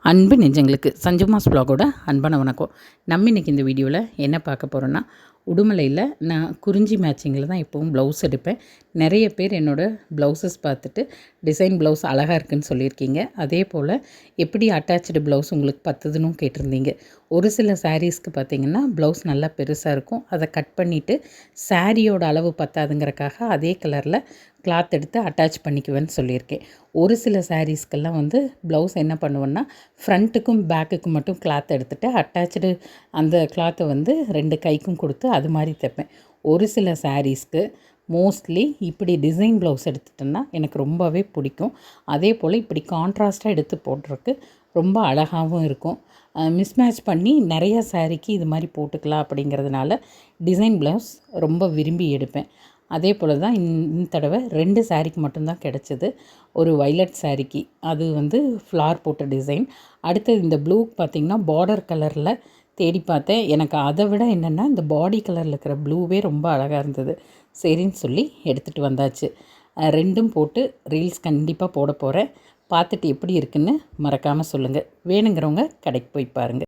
அன்பு நெஞ்சங்களுக்கு சஞ்சுமாஸ் வ்ளாகோட அன்பான வணக்கம். நம்ம இன்றைக்கி இந்த வீடியோவில் என்ன பார்க்க போகிறோன்னா, உடுமலையில் நான் குறிஞ்சி மேட்சிங்கில் தான் எப்போவும் ப்ளவுஸ் எடுப்பேன். நிறைய பேர் என்னோடய ப்ளவுஸஸ் பார்த்துட்டு டிசைன் ப்ளவுஸ் அழகாக இருக்குதுன்னு சொல்லியிருக்கீங்க. அதே போல் எப்படி அட்டாச்சு ப்ளவுஸ் உங்களுக்கு பத்துதுன்னு கேட்டிருந்தீங்க. ஒரு சில சாரீஸ்க்கு பார்த்திங்கன்னா ப்ளவுஸ் நல்லா பெருசாக இருக்கும். அதை கட் பண்ணிவிட்டு சாரியோட அளவு பத்தாதுங்கிறக்காக அதே கலரில் கிளாத் எடுத்து அட்டாச் பண்ணிக்குவேன்னு சொல்லியிருக்கேன். ஒரு சில சாரீஸ்க்கெல்லாம் ப்ளவுஸ் என்ன பண்ணுவேன்னா, ஃப்ரண்ட்டுக்கும் பேக்குக்கும் மட்டும் கிளாத் எடுத்துகிட்டு அட்டாச்சு அந்த கிளாத்தை 2 கைக்கும் கொடுத்து அது மாதிரி தைப்பேன். ஒரு சில சாரீஸ்க்கு மோஸ்ட்லி இப்படி டிசைன் ப்ளவுஸ் எடுத்துட்டேன்னா எனக்கு ரொம்பவே பிடிக்கும். அதே போல் இப்படி கான்ட்ராஸ்ட்டாக எடுத்து போடுறதுக்கு ரொம்ப அழகாகவும் இருக்கும். மிஸ்மேட்ச் பண்ணி நிறையா சாரீக்கு இது மாதிரி போட்டுக்கலாம் அப்படிங்கிறதுனால டிசைன் ப்ளவுஸ் ரொம்ப விரும்பி எடுப்பேன். அதே போல் தான் இந்த தடவை 2 சாரீக்கு மட்டும்தான் கிடச்சிது. ஒரு வைலட் சாரீக்கு அது ஃப்ளார் போட்ட டிசைன். அடுத்தது இந்த ப்ளூ பார்த்திங்கன்னா பார்டர் கலரில் தேடி பார்த்தேன். எனக்கு அதை விட என்னென்னா இந்த பாடி கலரில் இருக்கிற ப்ளூவே ரொம்ப அழகாக இருந்தது. சரின்னு சொல்லி எடுத்துகிட்டு வந்தாச்சு. 2ம் போட்டு ரீல்ஸ் கண்டிப்பாக போட போகிறேன். பார்த்துட்டு எப்படி இருக்குன்னு மறக்காமல் சொல்லுங்கள். வேணுங்கிறவங்க கடைக்கு போய் பாருங்கள்.